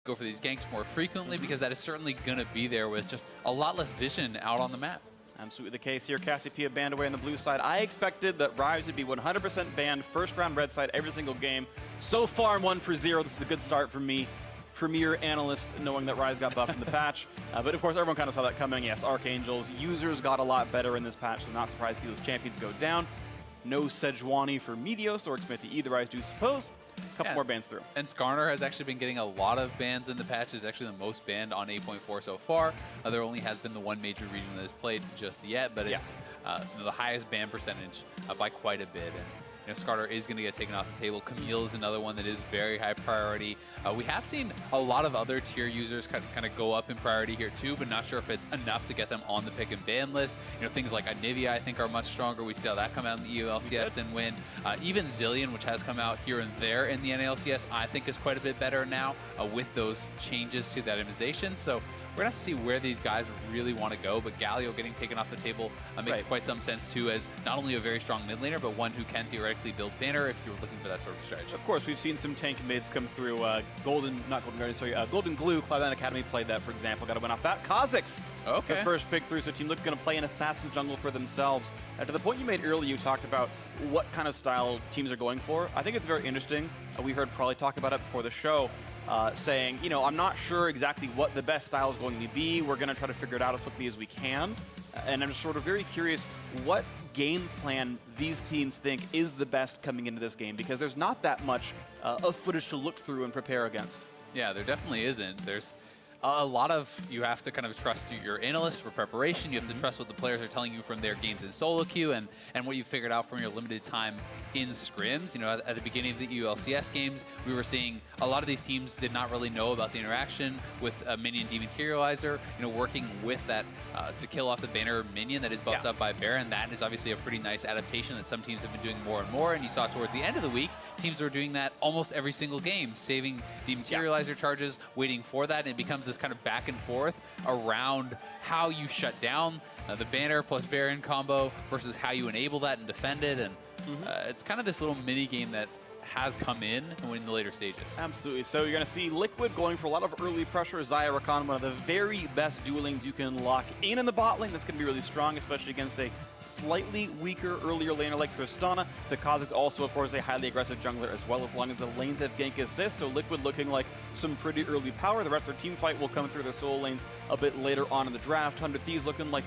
go for these ganks more frequently because that is certainly going to be there with just a lot less vision out on the map. Absolutely the case here. Cassiopeia banned away on the blue side. I expected that Rise would be 100% banned first round red side every single game. So far, I'm 1-for-0. This is a good start for me. Premier analyst, knowing that Rise got buffed in the patch. But of course, everyone kind of saw that coming. Yes, Archangels. Users got a lot better in this patch, so not surprised to see those champions go down. No Sejuani for Meteos or Xmithie either, I do suppose. A couple more bans through. And Skarner has actually been getting a lot of bans in the patch. Is actually the most banned on 8.4 so far. There only has been the one major region that has played just yet, but it's the highest ban percentage by quite a bit. And Skarner is going to get taken off the table. Camille is another one that is very high priority. We have seen a lot of other tier users kind of go up in priority here too, but not sure if it's enough to get them on the pick and ban list. Things like Anivia I think are much stronger. We saw that come out in the LCS and win. Even Zilean, which has come out here and there in the NLCS, I think is quite a bit better now with those changes to that immunization. So we're going to have to see where these guys really want to go, but Galio getting taken off the table makes quite some sense too, as not only a very strong mid laner, but one who can theoretically build banner if you're looking for that sort of strategy. Of course, we've seen some tank mids come through. Golden Glue, Cloud9 Academy played that, for example. Got to win off that. Kha'Zix, the first pick through, so Team Liquid going to play an assassin jungle for themselves. To the point you made earlier, you talked about what kind of style teams are going for. I think it's very interesting. We heard Prolly talk about it before the show. Saying, I'm not sure exactly what the best style is going to be. We're going to try to figure it out as quickly as we can. And I'm just sort of very curious what game plan these teams think is the best coming into this game, because there's not that much of footage to look through and prepare against. Yeah, there definitely isn't. There's a lot of, you have to kind of trust your analysts for preparation. You have to trust what the players are telling you from their games in solo queue and what you figured out from your limited time in scrims. At the beginning of the LCS games, we were seeing a lot of these teams did not really know about the interaction with a minion dematerializer, working with that to kill off the banner minion that is buffed up by Baron. That is obviously a pretty nice adaptation that some teams have been doing more and more, and you saw towards the end of the week, teams were doing that almost every single game, saving dematerializer charges, waiting for that, and it becomes this kind of back and forth around how you shut down the banner plus Baron combo versus how you enable that and defend it, and it's kind of this little mini game that has come in the later stages. Absolutely. So you're going to see Liquid going for a lot of early pressure. Xayah Rakan, one of the very best dual lanes you can lock in the bot lane. That's going to be really strong, especially against a slightly weaker earlier laner like Tristana. The Kha'Zix also, of course, a highly aggressive jungler as well, as long as the lanes have gank assist. So Liquid looking like some pretty early power. The rest of their team fight will come through their solo lanes a bit later on in the draft. 100 Thieves looking like,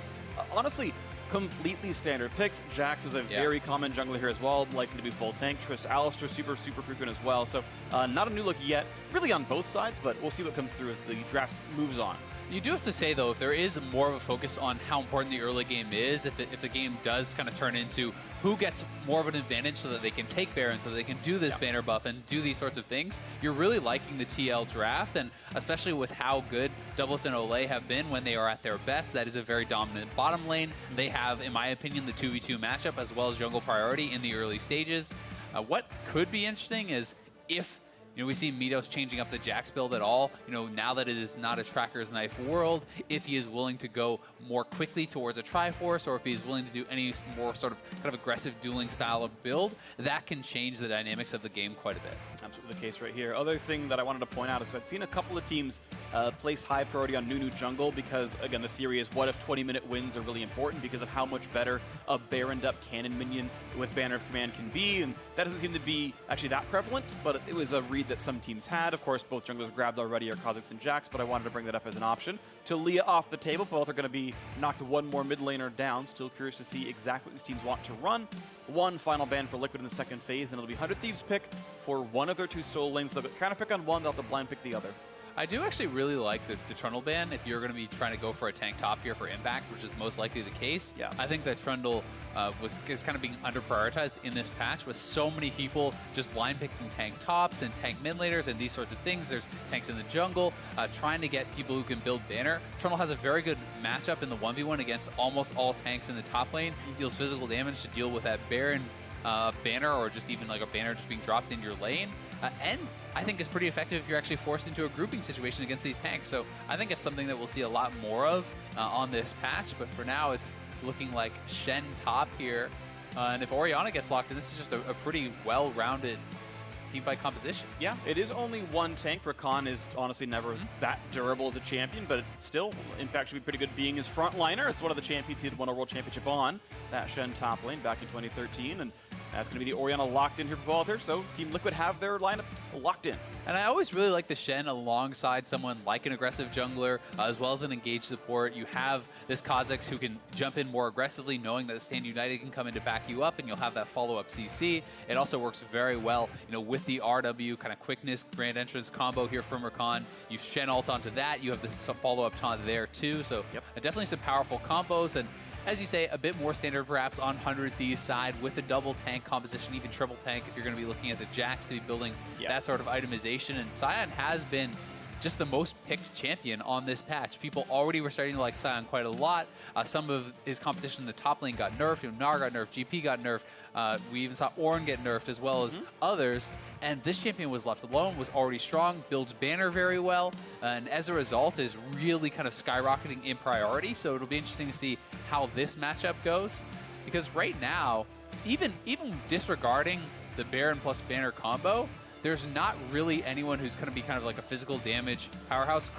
honestly, completely standard picks. Jax is a very common jungler here as well, likely to be full tank. Alistar, super frequent as well. So not a new look yet, really on both sides, but we'll see what comes through as the draft moves on. You do have to say, though, if there is more of a focus on how important the early game is, if the game does kind of turn into who gets more of an advantage so that they can take Baron, so that they can do this banner buff and do these sorts of things, you're really liking the TL draft, and especially with how good Doublelift and Olay have been when they are at their best, that is a very dominant bottom lane. They have, in my opinion, the 2v2 matchup as well as jungle priority in the early stages. What could be interesting is if we see Meteos changing up the Jax build at all, now that it is not a Tracker's Knife world, if he is willing to go more quickly towards a Triforce, or if he's willing to do any more sort of kind of aggressive dueling style of build, that can change the dynamics of the game quite a bit. Absolutely the case right here. Other thing that I wanted to point out is I've seen a couple of teams place high priority on Nunu jungle because, again, the theory is what if 20-minute wins are really important because of how much better a Baroned up cannon minion with Banner of Command can be, and that doesn't seem to be actually that prevalent, but it was a read that some teams had. Of course, both junglers grabbed already are Kha'Zix and Jax, but I wanted to bring that up as an option. Talia off the table. Both are going to be knocked one more mid laner down. Still curious to see exactly what these teams want to run. One final ban for Liquid in the second phase, then it'll be 100 Thieves pick for one of their two solo lanes. They'll kind of pick on one, they'll have to blind pick the other. I do actually really like the Trundle ban if you're going to be trying to go for a tank top here for impact, which is most likely the case. I think that Trundle is kind of being under-prioritized in this patch with so many people just blind picking tank tops and tank mid laners and these sorts of things. There's tanks in the jungle, trying to get people who can build banner. Trundle has a very good matchup in the 1v1 against almost all tanks in the top lane. He deals physical damage to deal with that Baron banner, or just even like a banner just being dropped in your lane. And I think is pretty effective if you're actually forced into a grouping situation against these tanks. So I think it's something that we'll see a lot more of on this patch. But for now, it's looking like Shen top here. And if Orianna gets locked in, this is just a pretty well-rounded teamfight composition. Yeah, it is only one tank. Rakan is honestly never that durable as a champion, but still, Impact should be pretty good being his frontliner. It's one of the champions he had won a World Championship on, that Shen top lane back in 2013, and that's going to be the Orianna locked in here for Balter, so Team Liquid have their lineup locked in. And I always really like the Shen alongside someone like an aggressive jungler, as well as an engaged support. You have this Kha'Zix who can jump in more aggressively, knowing that the Stand United can come in to back you up, and you'll have that follow-up CC. It also works very well, with the RW kind of quickness grand entrance combo here from Rakan. You Shen ult onto that. You have the follow-up taunt there too. So definitely some powerful combos. And as you say, a bit more standard perhaps on 100 Thieves side with the double tank composition, even triple tank if you're going to be looking at the Jax to be building that sort of itemization. And Sion has been just the most picked champion on this patch. People already were starting to like Sion quite a lot. Some of his competition in the top lane got nerfed. Gnar got nerfed, GP got nerfed. We even saw Ornn get nerfed as well as others. And this champion was left alone, was already strong, builds banner very well, and as a result is really kind of skyrocketing in priority. So it'll be interesting to see how this matchup goes. Because right now, even disregarding the Baron plus banner combo, there's not really anyone who's going to be kind of like a physical damage powerhouse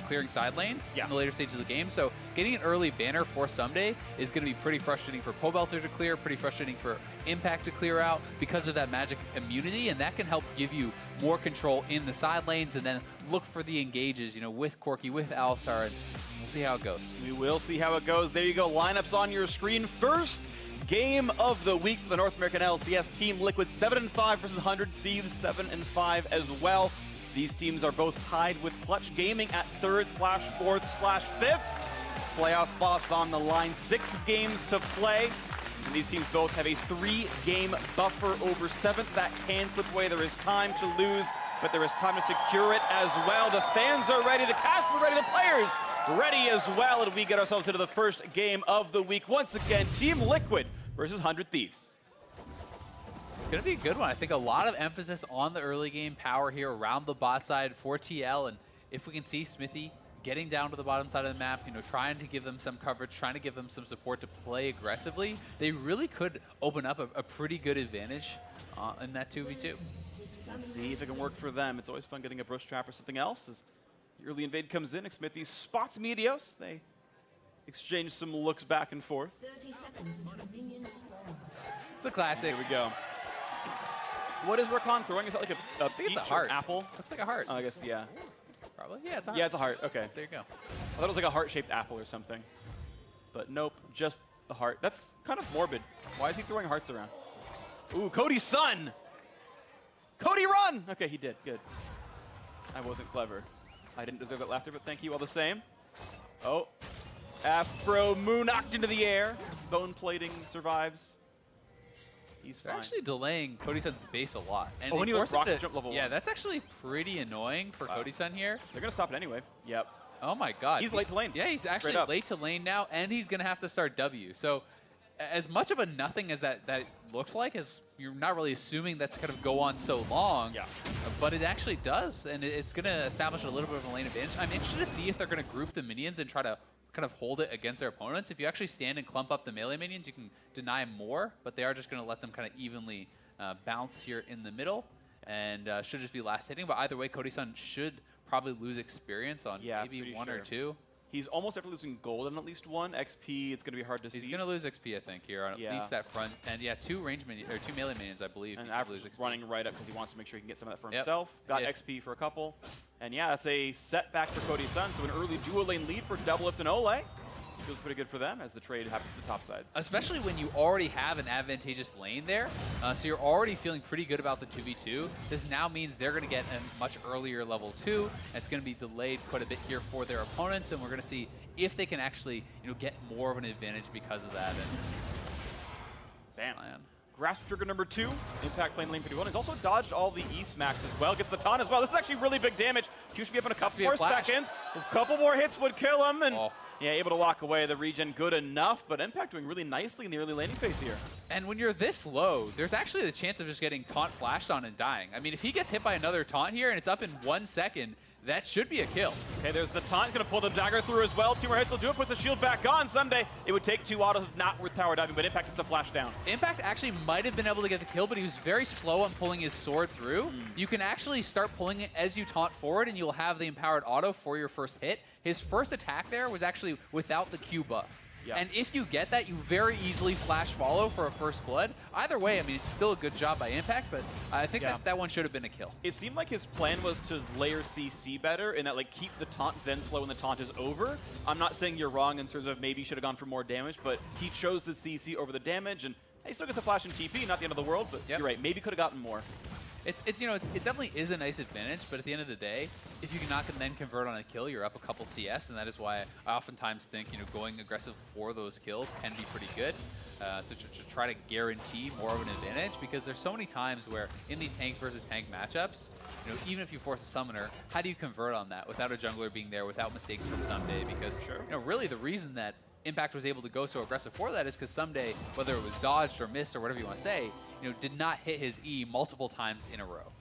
clearing side lanes in the later stages of the game. So getting an early banner for Someday is going to be pretty frustrating for Pobelter to clear, pretty frustrating for Impact to clear out because of that magic immunity, and that can help give you more control in the side lanes, and then look for the engages, with Corki, with Alistar, and we'll see how it goes. We will see how it goes. There you go, lineups on your screen. First game of the week for the North American LCS. Team Liquid 7-5 versus 100 Thieves 7-5 as well. These teams are both tied with Clutch Gaming at 3rd/4th/5th. Playoff spots on the line, 6 games to play. And these teams both have a 3-game buffer over 7th. That can slip away. There is time to lose, but there is time to secure it as well. The fans are ready, the cast are ready, the players ready as well, and we get ourselves into the first game of the week. Once again, Team Liquid versus 100 Thieves. It's going to be a good one. I think a lot of emphasis on the early game power here around the bot side for TL, and if we can see Smithy getting down to the bottom side of the map, trying to give them some coverage, trying to give them some support to play aggressively, they really could open up a pretty good advantage in that 2v2. Let's see if it can work for them. It's always fun getting a brush trap or something else. As the early invade comes in, Smithy spots Meteos. They exchange some looks back and forth. 30 seconds until minions spawn. It's a classic. Here we go. What is Rakan throwing? Is that like a peach it's a heart. or apple? Looks like a heart. Oh, I guess, yeah. Probably. Yeah, it's a heart. Yeah, it's a heart. Okay. There you go. I thought it was like a heart-shaped apple or something. But nope, just the heart. That's kind of morbid. Why is he throwing hearts around? Ooh, Cody's son! Cody, run! Okay, he did. Good. I wasn't clever. I didn't deserve that laughter, but thank you all the same. Oh. Afro Moon knocked into the air. Bone plating survives. He's fine. They're actually delaying Cody-Sun's base a lot. And when he lets rocket jump level 1. Yeah, that's actually pretty annoying for Cody-Sun here. They're going to stop it anyway. Yep. Oh my god. He's late to lane. Yeah, he's actually late to lane now, and he's going to have to start W. So as much of a nothing as that looks like, as you're not really assuming that's going to go on so long, but it actually does, and it's going to establish a little bit of a lane advantage. I'm interested to see if they're going to group the minions and try to kind of hold it against their opponents. If you actually stand and clump up the melee minions, you can deny more, but they are just going to let them kind of evenly bounce here in the middle, and should just be last hitting. But either way, Cody-Sun should probably lose experience on maybe one or two. He's almost after losing gold on at least one. XP, it's going to be hard to see. He's going to lose XP, I think, here on at least that front. And yeah, two melee minions, I believe. And Africa's running right up because he wants to make sure he can get some of that for himself. Got XP for a couple. And yeah, that's a setback for Cody-Sun. So an early dual lane lead for Doublelift and Ole. Feels pretty good for them as the trade happens at the top side. Especially when you already have an advantageous lane there. So you're already feeling pretty good about the 2v2. This now means they're going to get a much earlier level 2. It's going to be delayed quite a bit here for their opponents, and we're going to see if they can actually get more of an advantage because of that. And bam. Grasp trigger number 2. Impact playing lane pretty well. He's also dodged all the E-smacks as well. Gets the taunt as well. This is actually really big damage. Q should be up in a couple more seconds. A couple more hits would kill him. And yeah, able to walk away. The regen good enough, but Impact doing really nicely in the early laning phase here. And when you're this low, there's actually the chance of just getting taunt flashed on and dying. I mean, if he gets hit by another taunt here and it's up in 1 second, that should be a kill. Okay, there's the taunt. Going to pull the dagger through as well. 2 more hits will do it. Puts the shield back on. Someday it would take 2 autos. Not worth tower diving, but Impact gets the flash down. Impact actually might have been able to get the kill, but he was very slow on pulling his sword through. You can actually start pulling it as you taunt forward, and you'll have the empowered auto for your first hit. His first attack there was actually without the Q buff. Yep. And if you get that, you very easily flash follow for a first blood. Either way, I mean, it's still a good job by Impact, but I think that one should have been a kill. It seemed like his plan was to layer CC better and that like keep the taunt then slow when the taunt is over. I'm not saying you're wrong in terms of maybe he should have gone for more damage, but he chose the CC over the damage, and he still gets a flash in TP, not the end of the world, but you're right, maybe could have gotten more. It definitely is a nice advantage, but at the end of the day, if you cannot then convert on a kill, you're up a couple CS, and that is why I oftentimes think going aggressive for those kills can be pretty good to try to guarantee more of an advantage, because there's so many times where in these tank versus tank matchups, even if you force a summoner, how do you convert on that without a jungler being there, without mistakes from Someday? Because really the reason that Impact was able to go so aggressive for that is because Someday, whether it was dodged or missed or whatever you want to say, did not hit his E multiple times in a row.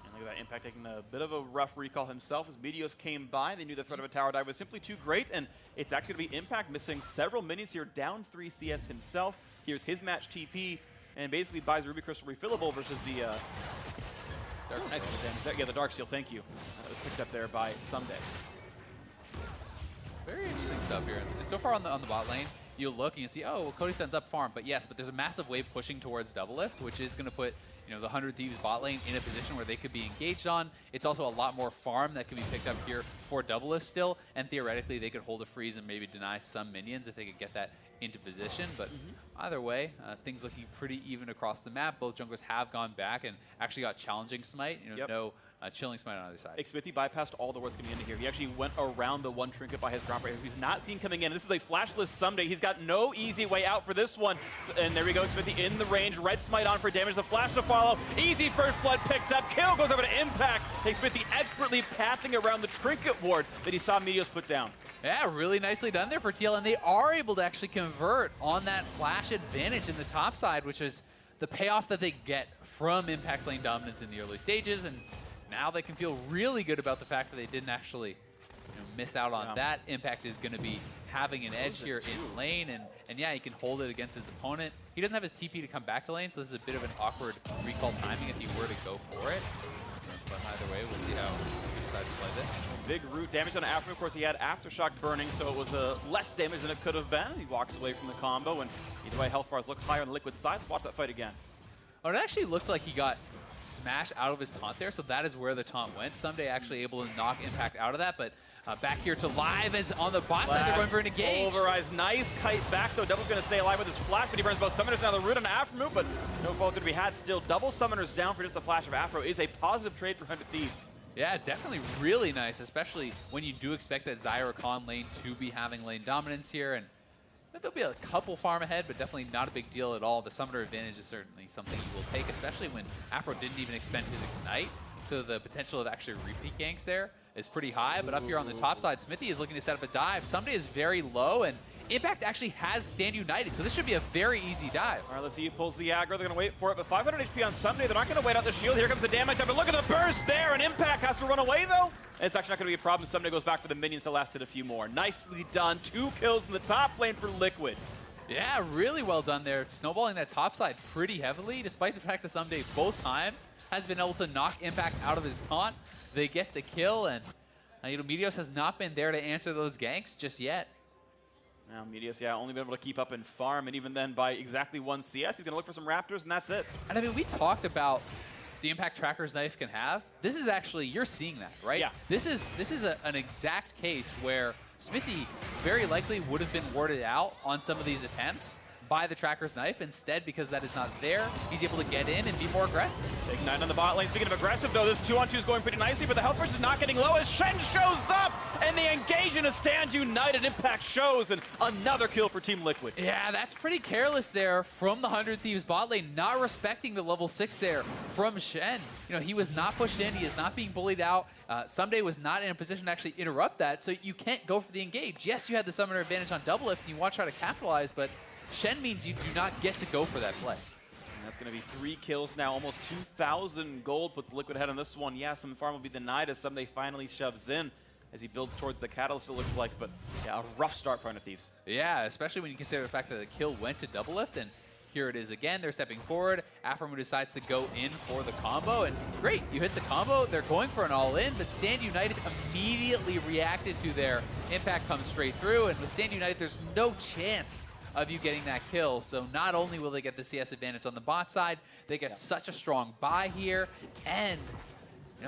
And look at that, Impact taking a bit of a rough recall himself as Meteos came by. They knew the threat of a tower dive was simply too great, and it's actually going to be Impact missing several minions here, down 3 CS himself. Here's his match TP, and basically buys Ruby Crystal refillable versus the Dark. Nice damage. Yeah, the Dark Shield, thank you. That was picked up there by Someday. Very interesting stuff here. And so far on the bot lane, you'll look and you see, oh, well, Cody sends up farm. But yes, there's a massive wave pushing towards double lift, which is going to put the 100 Thieves bot lane in a position where they could be engaged on. It's also a lot more farm that can be picked up here for double lift still. And theoretically, they could hold a freeze and maybe deny some minions if they could get that into position. But either way, things looking pretty even across the map. Both junglers have gone back and actually got challenging smite. No chilling smite on either side. Smithy bypassed all the words coming into here. He actually went around the one trinket by his ground breaker. He's not seen coming in. This is a flashless Someday. He's got no easy way out for this one. And there we go, Smithy in the range. Red smite on for damage. The flash to follow. Easy first blood picked up. Kill goes over to Impact. Takes Smithy expertly pathing around the trinket ward that he saw Meteos put down. Yeah, really nicely done there for TL, and they are able to actually convert on that flash advantage in the top side, which is the payoff that they get from Impact's lane dominance in the early stages, and now they can feel really good about the fact that they didn't actually miss out on that. Impact is going to be having an edge here in lane, and yeah, he can hold it against his opponent. He doesn't have his TP to come back to lane, so this is a bit of an awkward recall timing if he were to go for it. But either way, we'll see how he decides to play this. Big root damage on Afro. Of course, he had Aftershock burning, so it was less damage than it could have been. He walks away from the combo, and either way, health bars look higher on the Liquid side. Watch that fight again. Oh, it actually looked like he got smashed out of his taunt there, so that is where the taunt went. Someday actually able to knock Impact out of that, but back here to live as on the bot side, they're going for an engage. Pulverize, nice kite back, though. Double's going to stay alive with his flash, but he burns both summoners. Now the root on Afro, but no fault could be had. Still, double summoners down for just the flash of Afro is a positive trade for 100 Thieves. Yeah, definitely really nice, especially when you do expect that Zyra Khan lane to be having lane dominance here, and there'll be a couple farm ahead, but definitely not a big deal at all. The summoner advantage is certainly something you will take, especially when Afro didn't even expend his ignite, so the potential of actually repeat ganks there is pretty high. But up here on the top side, Smithy is looking to set up a dive. Someday is very low, and Impact actually has Stand United, so this should be a very easy dive. All right, let's see who pulls the aggro. They're going to wait for it, but 500 HP on Someday. They're not going to wait out the shield. Here comes the damage up, but look at the burst there, and Impact has to run away, though. It's actually not going to be a problem. Someday goes back for the minions to last it a few more. Nicely done. 2 kills in the top lane for Liquid. Yeah, really well done there. Snowballing that top side pretty heavily, despite the fact that Someday both times has been able to knock Impact out of his taunt. They get the kill, and Meteos has not been there to answer those ganks just yet. Now, Meteos, only been able to keep up in farm, and even then by exactly 1 CS, he's going to look for some Raptors, and that's it. And I mean, we talked about the impact Tracker's Knife can have. This is actually, you're seeing that, right? Yeah. This is an exact case where Smithy very likely would have been warded out on some of these attempts by the Tracker's Knife. Instead, because that is not there, he's able to get in and be more aggressive. Big 9 on the bot lane. Speaking of aggressive, though, this 2-on-2 is going pretty nicely, but the health burst is not getting low as Shen shows up, and they engage in a Stand United. Impact shows, and another kill for Team Liquid. Yeah, that's pretty careless there from the 100 Thieves bot lane, not respecting the level 6 there from Shen. He was not pushed in. He is not being bullied out. Someday was not in a position to actually interrupt that, so you can't go for the engage. Yes, you had the summoner advantage on double lift, and you want to try to capitalize, but Shen means you do not get to go for that play. And that's It's going to be 3 kills now, almost 2,000 gold. Puts Liquid ahead on this one. Yeah, some farm will be denied as Someday finally shoves in as he builds towards the Catalyst, it looks like. But yeah, a rough start for Under Thieves. Yeah, especially when you consider the fact that the kill went to double lift, and here it is again. They're stepping forward. Aphromoo decides to go in for the combo, and great, you hit the combo. They're going for an all-in, but Stand United immediately reacted to their impact comes straight through, and with Stand United, there's no chance of you getting that kill. So not only will they get the CS advantage on the bot side, they get such a strong buy here, and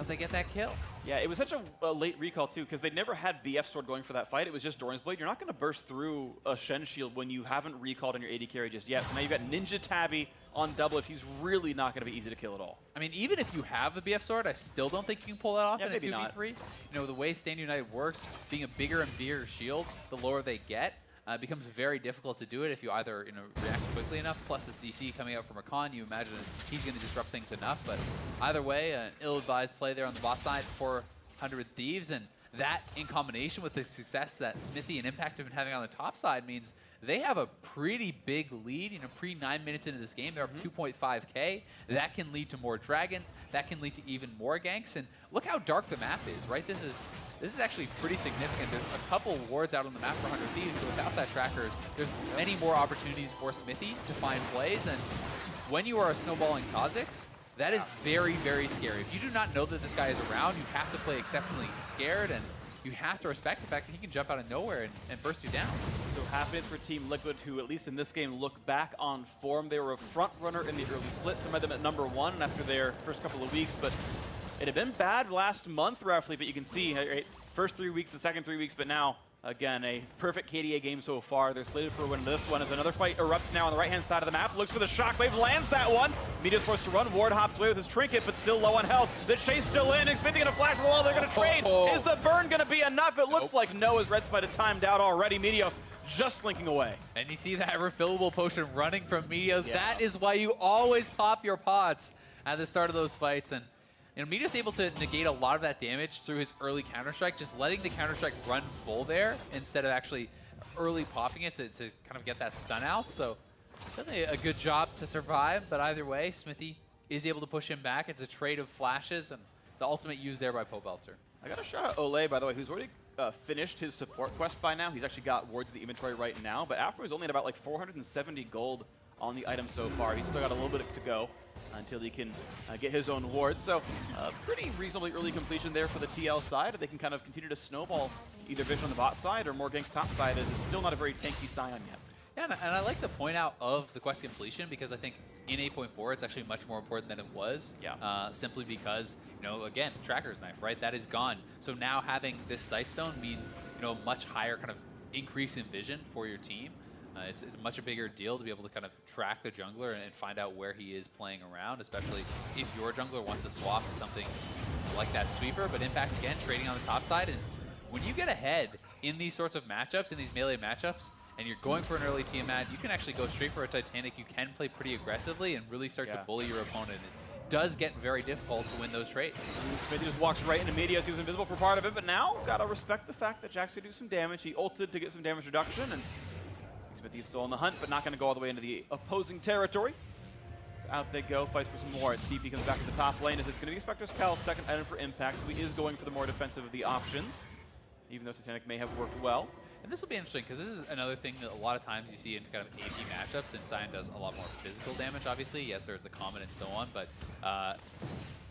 they get that kill. Yeah, it was such a late recall, too, because they never had BF Sword going for that fight. It was just Doran's Blade. You're not going to burst through a Shen Shield when you haven't recalled on your AD carry just yet. So now you've got Ninja Tabby on double if he's really not going to be easy to kill at all. I mean, even if you have the BF Sword, I still don't think you can pull that off in a 2v3. Not. The way Stand United works, being a bigger and bigger shield, the lower they get, it becomes very difficult to do it if you either react quickly enough, plus the CC coming out from Rakan, you imagine he's going to disrupt things enough. But either way, an ill-advised play there on the bot side for 100 Thieves, and that in combination with the success that Smithy and Impact have been having on the top side means they have a pretty big lead. Pre 9 minutes into this game, they're up 2.5k. That can lead to more dragons. That can lead to even more ganks. And look how dark the map is, right? This is actually pretty significant. There's a couple wards out on the map for 100 Thieves, but without that trackers, there's many more opportunities for Smithy to find plays. And when you are a snowballing Kha'Zix, that is very, very scary. If you do not know that this guy is around, you have to play exceptionally scared, and you have to respect the fact that he can jump out of nowhere and burst you down. So happy for Team Liquid, who at least in this game look back on form. They were a front runner in the early split, some of them at #1 after their first couple of weeks, but it had been bad last month roughly, but you can see, right, first 3 weeks, the second 3 weeks, but now, again, a perfect KDA game so far. They're slated for a win in this one as another fight erupts now on the right-hand side of the map. Looks for the shockwave, lands that one. Media's forced to run. Ward hops away with his trinket, but still low on health. The chase still in. Xfinity gonna flash on the wall. They're gonna trade. Is the burn gonna be enough? It looks like no, as Red Spite had timed out already. Meteos just slinking away. And you see that refillable potion running from Meteos. Yeah. That is why you always pop your pots at the start of those fights. And Meteos able to negate a lot of that damage through his early Counter-Strike, just letting the Counter-Strike run full there instead of actually early popping it to kind of get that stun out. So definitely a good job to survive, but either way, Smithy is able to push him back. It's a trade of flashes, and the ultimate use there by Pobelter. I got a shout out Ole, by the way, who's already finished his support quest by now. He's actually got wards in the inventory right now, but Aphromoo is only at about like 470 gold on the item so far. He's still got a little bit to go until he can get his own wards. So pretty reasonably early completion there for the TL side. They can kind of continue to snowball either Vision on the bot side or more ganks top side, as it's still not a very tanky Scion yet. Yeah, and I like the point out of the quest completion, because I think in 8.4 it's actually much more important than it was. Yeah. Simply because, again, Tracker's Knife, right? That is gone. So now having this Sightstone means, a much higher kind of increase in vision for your team. It's much a bigger deal to be able to kind of track the jungler and find out where he is playing around, especially if your jungler wants to swap to something like that sweeper. But Impact, again, trading on the top side. And when you get ahead in these sorts of matchups, in these melee matchups, and you're going for an early Tiamat, you can actually go straight for a Titanic. You can play pretty aggressively and really start to bully your opponent. It does get very difficult to win those trades. Smithy just walks right into Meteos. He was invisible for part of it, but now gotta respect the fact that Jack's gonna do some damage. He ulted to get some damage reduction, and Smithy's still on the hunt, but not going to go all the way into the opposing territory. Out they go, fights for some more. TP comes back to the top lane as it's going to be Spectre's Cal's second item for Impact, so he is going for the more defensive of the options, even though Titanic may have worked well. And this will be interesting, because this is another thing that a lot of times you see in kind of AP matchups, and Scion does a lot more physical damage, obviously. Yes, there's the common and so on, but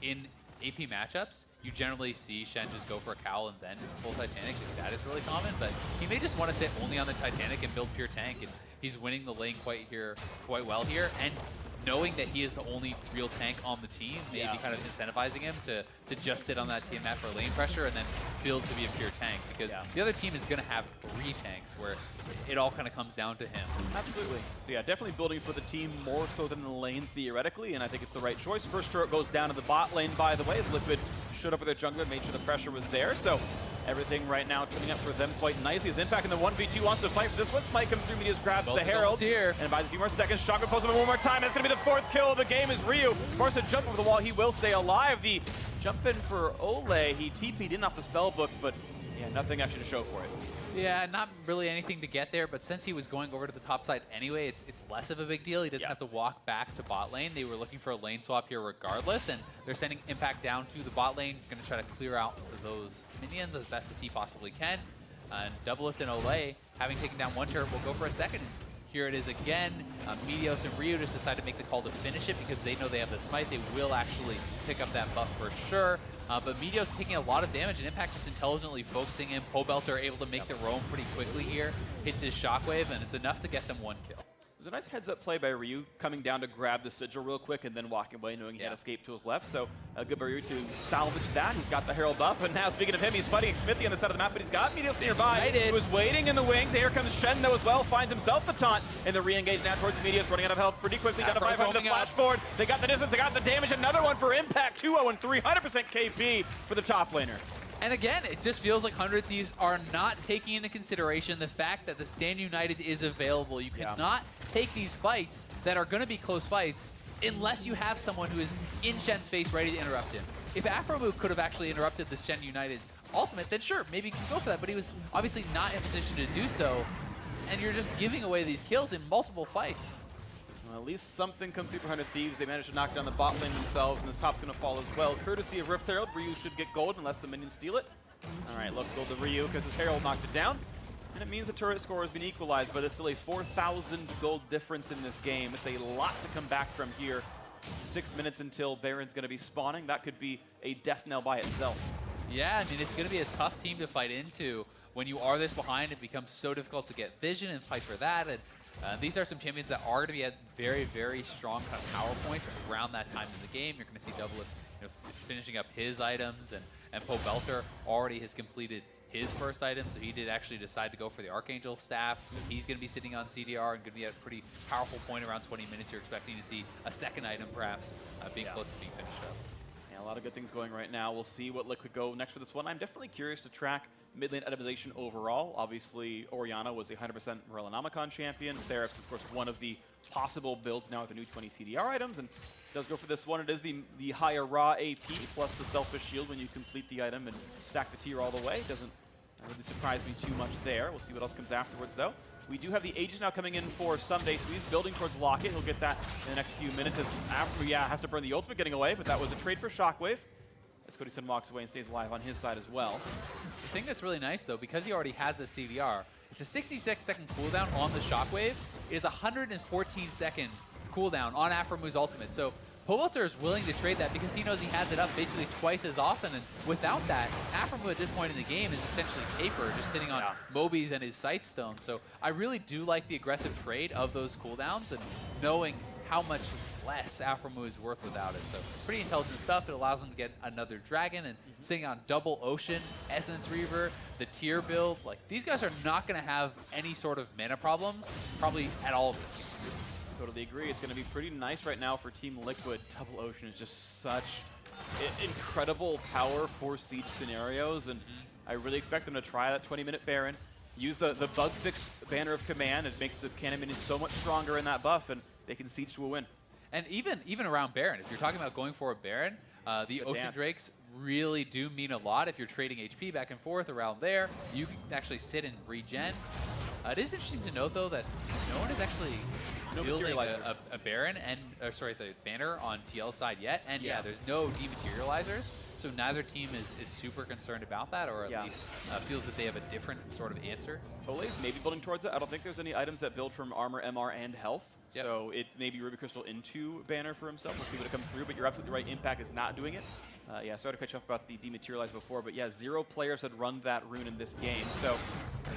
in AP matchups, you generally see Shen just go for a cowl and then full Titanic. That is really common, but he may just want to sit only on the Titanic and build pure tank, and he's winning the lane quite well here. And knowing that he is the only real tank on the team, maybe kind of incentivizing him to just sit on that Tiamat for lane pressure and then build to be a pure tank, because the other team is going to have 3 tanks where it all kind of comes down to him. Absolutely. So yeah, definitely building for the team more so than the lane theoretically, and I think it's the right choice. First turret goes down to the bot lane, by the way, as Liquid showed up with their jungler, made sure the pressure was there. So everything right now turning up for them quite nicely. As Impact in the 1v2 wants to fight for this one. Smite comes through, Meteos grabs the Herald here, and buys a few more seconds. Shotgun pulls him in one more time. That's going to be the 4th kill of the game as Ryu forced to jump over the wall. He will stay alive. The jump in for Ole. He TP'd in off the spell book, but Yeah, nothing actually to show for it. Yeah, not really anything to get there, but since he was going over to the top side anyway, it's less of a big deal. He doesn't have to walk back to bot lane. They were looking for a lane swap here regardless, and they're sending Impact down to the bot lane, going to try to clear out those minions as best as he possibly can. And Doublelift and Olay, having taken down one turret, will go for a second. Here it is again. Meteos and Ryu just decide to make the call to finish it because they know they have the smite. They will actually pick up that buff for sure. But Meteos taking a lot of damage, and Impact just intelligently focusing in. Pobelter able to make the roam pretty quickly here. Hits his shockwave, and it's enough to get them one kill. It was a nice heads-up play by Ryu, coming down to grab the sigil real quick and then walking away knowing he had escape to his left. So good by Ryu to salvage that. He's got the Herald buff, and now speaking of him, he's fighting Smithy on the side of the map, but he's got Meteos nearby. He was waiting in the wings. Here comes Shen though as well, finds himself the taunt, and the re-engage now towards Meteos, running out of health pretty quickly. Got a 500 the flash forward. They got the distance, they got the damage. Another one for Impact, 2-0 and 300% KP for the top laner. And again, it just feels like 100 Thieves are not taking into consideration the fact that the Stand United is available. You cannot take these fights that are going to be close fights unless you have someone who is in Shen's face ready to interrupt him. If Afromu could have actually interrupted the Stand United ultimate, then sure, maybe you can go for that, but he was obviously not in position to do so, and you're just giving away these kills in multiple fights. Well, at least something comes through for 100 Thieves. They managed to knock down the bot lane themselves, and this top's going to fall as well. Courtesy of Rift Herald, Ryu should get gold unless the minions steal it. All right, look, gold to Ryu because his Herald knocked it down. And it means the turret score has been equalized, but it's still a 4,000 gold difference in this game. It's a lot to come back from here. 6 minutes until Baron's going to be spawning. That could be a death knell by itself. Yeah, I mean, it's going to be a tough team to fight into. When you are this behind, it becomes so difficult to get vision and fight for that. And these are some champions that are going to be at very, very strong kind of power points around that time in the game. You're going to see Doublelift finishing up his items, and Pobelter already has completed his first item, so he did actually decide to go for the Archangel staff. So he's going to be sitting on CDR and going to be at a pretty powerful point around 20 minutes. You're expecting to see a second item perhaps being close to being finished up. Yeah, a lot of good things going right now. We'll see what Liquid go next for this one. I'm definitely curious to track mid lane itemization overall. Obviously, Orianna was a 100% Morellonomicon champion. Seraph's, of course, one of the possible builds now with the new 20 CDR items, and does go for this one. It is the higher raw AP plus the Selfish Shield when you complete the item and stack the tier all the way. Doesn't really surprise me too much there. We'll see what else comes afterwards, though. We do have the Aegis now coming in for Sunday, so he's building towards Locket. He'll get that in the next few minutes as has to burn the ultimate getting away, but that was a trade for Shockwave. As Cody Sun walks away and stays alive on his side as well. The thing that's really nice, though, because he already has a CDR, it's a 66-second cooldown on the Shockwave. It is a 114-second cooldown on Afromu's ultimate. So Pobelter is willing to trade that because he knows he has it up basically twice as often, and without that, Afromu at this point in the game is essentially paper, just sitting on Mobies and his Sightstone. So I really do like the aggressive trade of those cooldowns and knowing how much less Afromu is worth without it. So pretty intelligent stuff. It allows him to get another dragon, and sitting on double Ocean, Essence Reaver, the tier build. Like, these guys are not going to have any sort of mana problems probably at all this game. Totally agree. It's going to be pretty nice right now for Team Liquid. Double Ocean is just such incredible power for siege scenarios, and I really expect them to try that 20-minute Baron, use the bug-fixed Banner of Command. It makes the cannon minions so much stronger in that buff, and they can siege to a win. And even around Baron, if you're talking about going for a Baron, the Ocean Drakes really do mean a lot. If you're trading HP back and forth around there, you can actually sit and regen. It is interesting to note, though, that no one is actually building a Baron and, the Banner on TL side yet. And yeah, there's no dematerializers, so neither team is super concerned about that, or at least feels that they have a different sort of answer. Ole's maybe building towards it. I don't think there's any items that build from armor, MR, and health. So it may be Ruby Crystal into Banner for himself. We'll see what it comes through, but you're absolutely right. Impact is not doing it. Sorry to catch up about the dematerialize before, but 0 players had run that rune in this game. So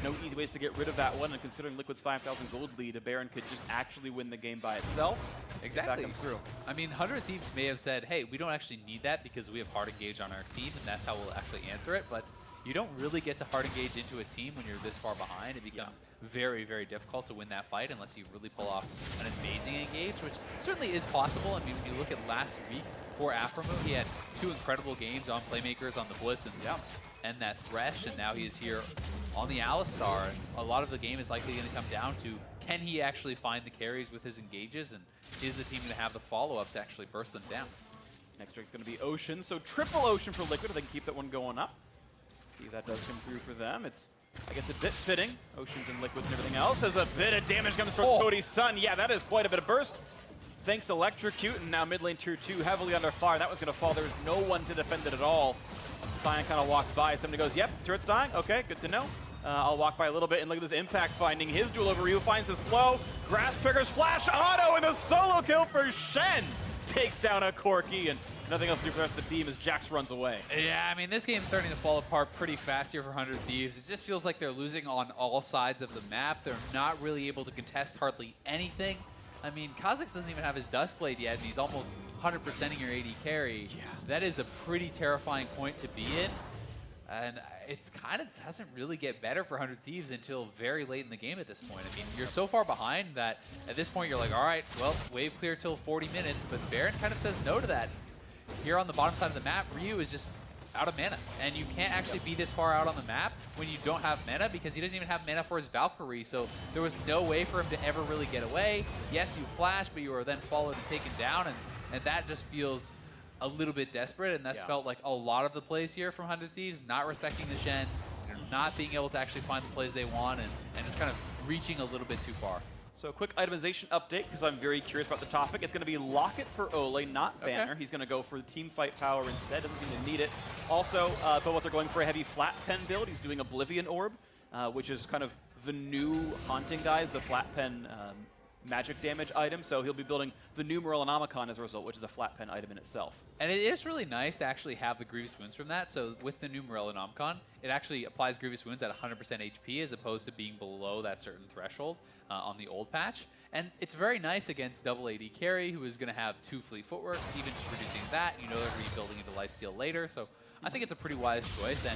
no easy ways to get rid of that one, and considering Liquid's 5,000 gold lead, a Baron could just actually win the game by itself. Exactly. That comes through. I mean, 100 Thieves may have said, hey, we don't actually need that because we have hard engage on our team, and that's how we'll actually answer it. But you don't really get to hard engage into a team when you're this far behind. It becomes very, very difficult to win that fight unless you really pull off an amazing engage, which certainly is possible. I mean, when you look at last week for Afromu, he had 2 incredible games on Playmakers, on the Blitz, and that Thresh, and now he's here on the Alistar. And a lot of the game is likely going to come down to, can he actually find the carries with his engages, and is the team going to have the follow-up to actually burst them down? Next trick is going to be Ocean, so triple Ocean for Liquid if they can keep that one going up. See if that does come through for them. It's, I guess, a bit fitting. Oceans and Liquids and everything else. As a bit of damage comes from Cody's Sun. Yeah, that is quite a bit of burst. Thanks Electrocute, and now mid lane tier 2 heavily under fire. That was going to fall. There's no one to defend it at all. Cyan kind of walks by. Somebody goes, yep, turret's dying. Okay, good to know. I'll walk by a little bit, and look at this Impact finding his duel over Ryu. Finds the slow. Grass Pickers flash auto, and the solo kill for Shen. Takes down a Corki, and nothing else to do for the rest of the team as Jax runs away. Yeah, I mean, this game's starting to fall apart pretty fast here for 100 Thieves. It just feels like they're losing on all sides of the map. They're not really able to contest hardly anything. I mean, Kha'Zix doesn't even have his Duskblade yet, and he's almost 100%ing your AD carry. Yeah. That is a pretty terrifying point to be in. And it kind of doesn't really get better for 100 Thieves until very late in the game at this point. I mean, you're so far behind that at this point you're like, all right, well, wave clear till 40 minutes, but Baron kind of says no to that. Here on the bottom side of the map, Ryu is just out of mana, and you can't actually be this far out on the map when you don't have mana, because he doesn't even have mana for his Valkyrie, so there was no way for him to ever really get away. Yes, you flash, but you are then followed and taken down, and that just feels a little bit desperate, and that's felt like a lot of the plays here from 100 Thieves, not respecting the Shen, not being able to actually find the plays they want, and just kind of reaching a little bit too far. So a quick itemization update, because I'm very curious about the topic. It's going to be Locket for Ole, not Banner. He's going to go for the team fight power instead. Doesn't seem to need it. Also, Though, they're going for a heavy flat pen build. He's doing Oblivion Orb, which is kind of the new Haunting guys, the flat pen magic damage item, so he'll be building the new Morellonomicon as a result, which is a flat pen item in itself. And it is really nice to actually have the Grievous Wounds from that. So with the new Morellonomicon, it actually applies Grievous Wounds at 100% HP as opposed to being below that certain threshold on the old patch. And it's very nice against double AD carry, who is going to have 2 fleet footworks, even just reducing that. You know they're going to be building into lifesteal later, so I think it's a pretty wise choice. And